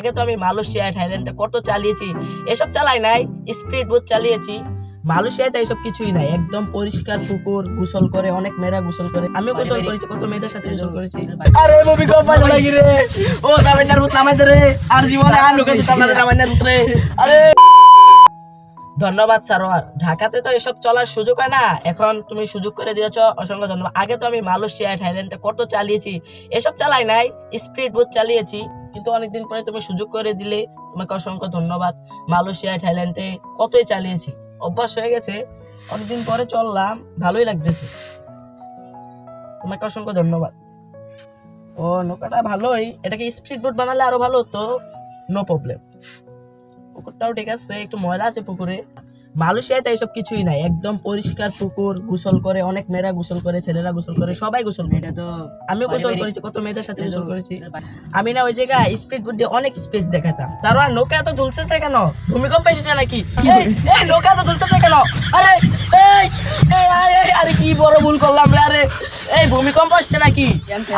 আগে তো আমি মালয়েশিয়া থাইল্যান্ডে কত চালিয়েছি, এসব চালাই নাই, স্পিড বোট চালিয়েছি। মালয়েশিয়াতে এসব কিছুই নাই, একদম পরিষ্কার পুকুর, গোসল করে অনেক মেয়েরা গোসল করে, আমিও গোসল করেছি, কত মেয়েদের সাথে গোসল করেছি। আরে ববি কো পানি লাগি রে, ও জামাইনার ভূত নামাই দে রে, আর জীবনে আর লোকে তো সামনে জামাইনার ভূত রে। আরে ধন্যবাদ সারোয়ার, ঢাকাতে তো এসব চলার সুযোগ হয় না, এখন তুমি সুযোগ করে দিয়েছ, অসংখ্য ধন্যবাদ। আগে তো আমি মালয়েশিয়া থাইল্যান্ডে কত চালিয়েছি, এসব চালাই নাই, স্পিড বোট চালিয়েছি, কিন্তু অনেকদিন পরে তুমি সুযোগ করে দিলে, তোমাকে অসংখ্য ধন্যবাদ। মালয়েশিয়া থাইল্যান্ডে কতই চালিয়েছি, অভ্যাস হয়ে গেছে, অনেকদিন পরে চললাম, ভালোই লাগতেছে, তোমাকে অসংখ্য ধন্যবাদ। ও নৌকাটা ভালোই, এটাকে স্পিড বোট বানালে আরো ভালো হতো, নো প্রবলেম। পুকুরটাও ঠিক আছে, একটু ময়লা আছে পুকুরে। মালয়েশিয়াতে এসব কিছুই নাই, একদম পরিষ্কার পুকুর, গোসল করে অনেক মেয়েরা গোসল করে, ছেলেরা গোসল করে, সবাই গোসল করে। এটা তো আমিও গোসল করেছি, কত মেয়েদের সাথে গোসল করেছি। আমি না ওই জায়গায় স্পিড বোট দিয়ে অনেক স্পেস দেখাতাম। তারপর নৌকা এত ঝুলছে কেন, ভূমিকম্প এসেছে নাকি? এই নৌকা এত ঝুলছে কেন? আরে এই আরে কি বড় ভুল করলাম রে, আরে এই ভূমিকম্প আসছে নাকি?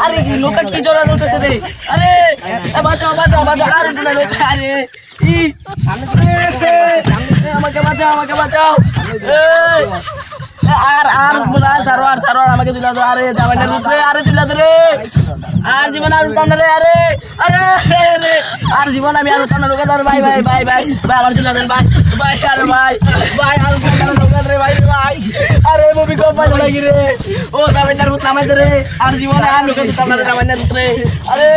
আরে নৌকা কি জোরে চলতেছে রে, আরে বাঁচাও বাঁচাও বাঁচাও, আরে নৌকা, আরে আমাকে বাঁচাও, আমাকে বাঁচাও, আর আর সারোয়ার সারোয়ার আমাকে তুলে দাও, আরে জামাইটা লুটরে, আরে তুলে দে রে, আর জীবন আর উঠতাম না রে, আরে আরে আরে আর জীবন আমি আর উঠতাম না, রোকা ধর ভাই ভাই ভাই ভাই ভাই আমার তুলে দেন ভাই ভাই, আরে ভাই ভাই আর উঠতাম না, রোকা রে ভাই ভাই, আরে ববি কো পানি লাগি রে, ও জামাইটার ভূত নামাই দে রে, আর জীবন আর লোকে তুলতাম না, জামাইটার ভূত রে, আরে